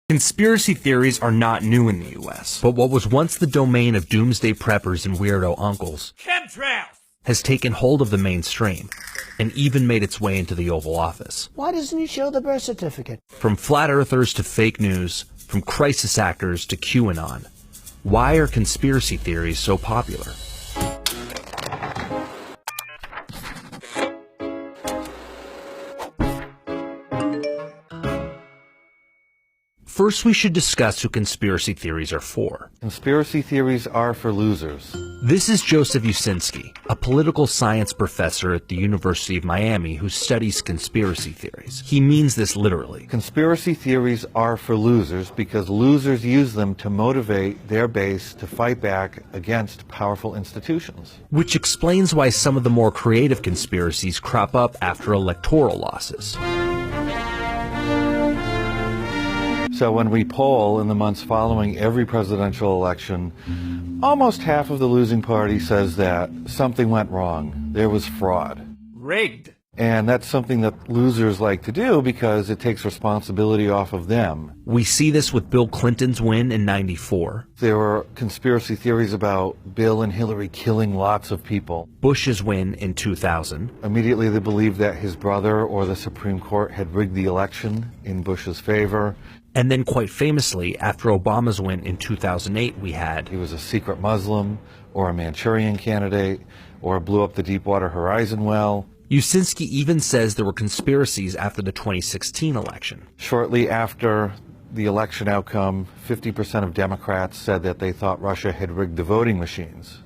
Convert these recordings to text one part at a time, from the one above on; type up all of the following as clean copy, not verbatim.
Conspiracy theories are not new in the U.S., but what was once the domain of doomsday preppers and weirdo uncles has taken hold of the mainstream and even made its way into the Oval Office. Why doesn't he show the birth certificate? From flat earthers to fake news, from crisis actors to QAnon, why are conspiracy theories so popular? First, we should discuss who conspiracy theories are for. Conspiracy theories are for losers. This is Joseph Uscinski, a political science professor at the University of Miami who studies conspiracy theories. He means this literally. Conspiracy theories are for losers because losers use them to motivate their base to fight back against powerful institutions. Which explains why some of the more creative conspiracies crop up after electoral losses. So when we poll in the months following every presidential election, almost half of the losing party says that something went wrong. There was fraud. Rigged. And that's something that losers like to do because it takes responsibility off of them. We see this with Bill Clinton's win in '94. There were conspiracy theories about Bill and Hillary killing lots of people. Bush's win in 2000. Immediately they believed that his brother or the Supreme Court had rigged the election in Bush's favor. And then quite famously, after Obama's win in 2008, we had... He was a secret Muslim, or a Manchurian candidate, or blew up the Deepwater Horizon well. Uscinski even says there were conspiracies after the 2016 election. Shortly after the election outcome, 50% of Democrats said that they thought Russia had rigged the voting machines,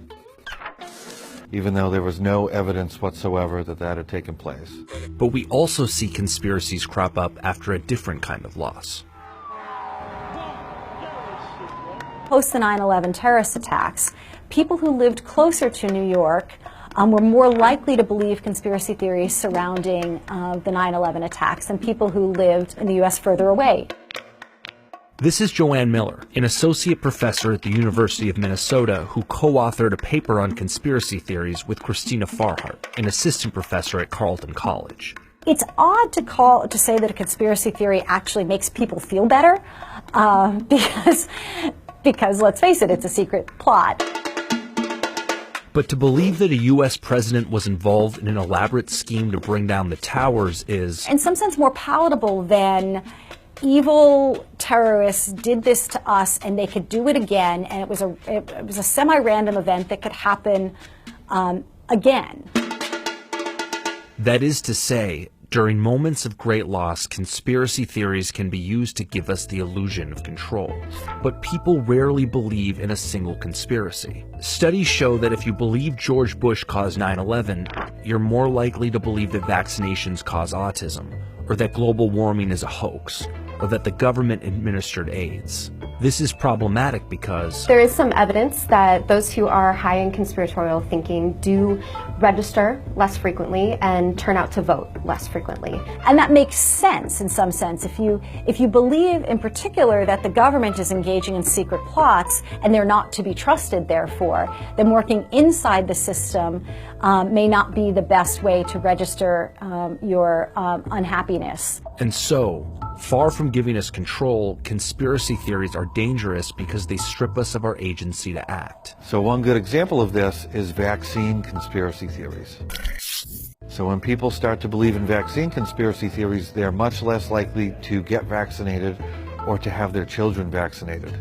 even though there was no evidence whatsoever that that had taken place. But we also see conspiracies crop up after a different kind of loss. Post the 9/11 terrorist attacks, people who lived closer to New York were more likely to believe conspiracy theories surrounding the 9/11 attacks than people who lived in the U.S. further away. This is Joanne Miller, an associate professor at the University of Minnesota who co-authored a paper on conspiracy theories with Christina Farhart, an assistant professor at Carleton College. It's odd to say that a conspiracy theory actually makes people feel better, because let's face it, it's a secret plot. But to believe that a U.S. president was involved in an elaborate scheme to bring down the towers is, in some sense, more palatable than evil terrorists did this to us and they could do it again, and it was a semi-random event that could happen again. That is to say, during moments of great loss, conspiracy theories can be used to give us the illusion of control. But people rarely believe in a single conspiracy. Studies show that if you believe George Bush caused 9/11, you're more likely to believe that vaccinations cause autism, or that global warming is a hoax, or that the government administered AIDS. This is problematic because there is some evidence that those who are high in conspiratorial thinking do register less frequently and turn out to vote less frequently. And that makes sense in some sense. If you believe in particular that the government is engaging in secret plots and they're not to be trusted therefore, then working inside the system may not be the best way to register your unhappiness. And so, far from giving us control, conspiracy theories are dangerous because they strip us of our agency to act. So one good example of this is vaccine conspiracy theories. So when people start to believe in vaccine conspiracy theories, they're much less likely to get vaccinated or to have their children vaccinated.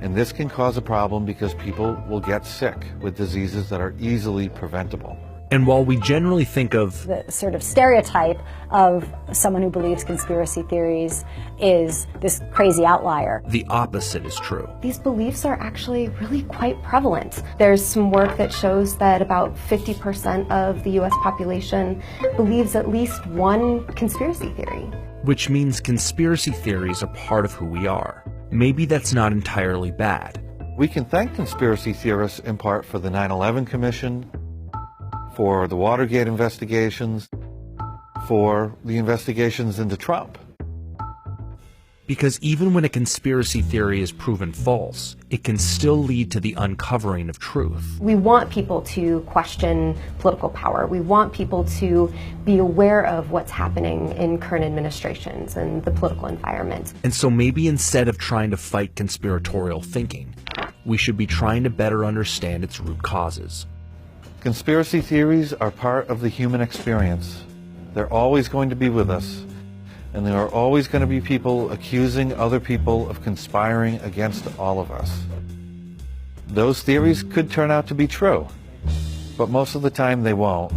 And this can cause a problem because people will get sick with diseases that are easily preventable. And while we generally think of the sort of stereotype of someone who believes conspiracy theories is this crazy outlier, the opposite is true. These beliefs are actually really quite prevalent. There's some work that shows that about 50% of the U.S. population believes at least one conspiracy theory. Which means conspiracy theories are part of who we are. Maybe that's not entirely bad. We can thank conspiracy theorists in part for the 9/11 Commission, for the Watergate investigations, for the investigations into Trump. Because even when a conspiracy theory is proven false, it can still lead to the uncovering of truth. We want people to question political power. We want people to be aware of what's happening in current administrations and the political environment. And so maybe instead of trying to fight conspiratorial thinking, we should be trying to better understand its root causes. Conspiracy theories are part of the human experience. They're always going to be with us. And there are always going to be people accusing other people of conspiring against all of us. Those theories could turn out to be true, but most of the time they won't.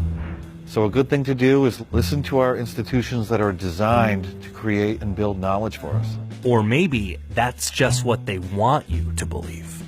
So a good thing to do is listen to our institutions that are designed to create and build knowledge for us. Or maybe that's just what they want you to believe.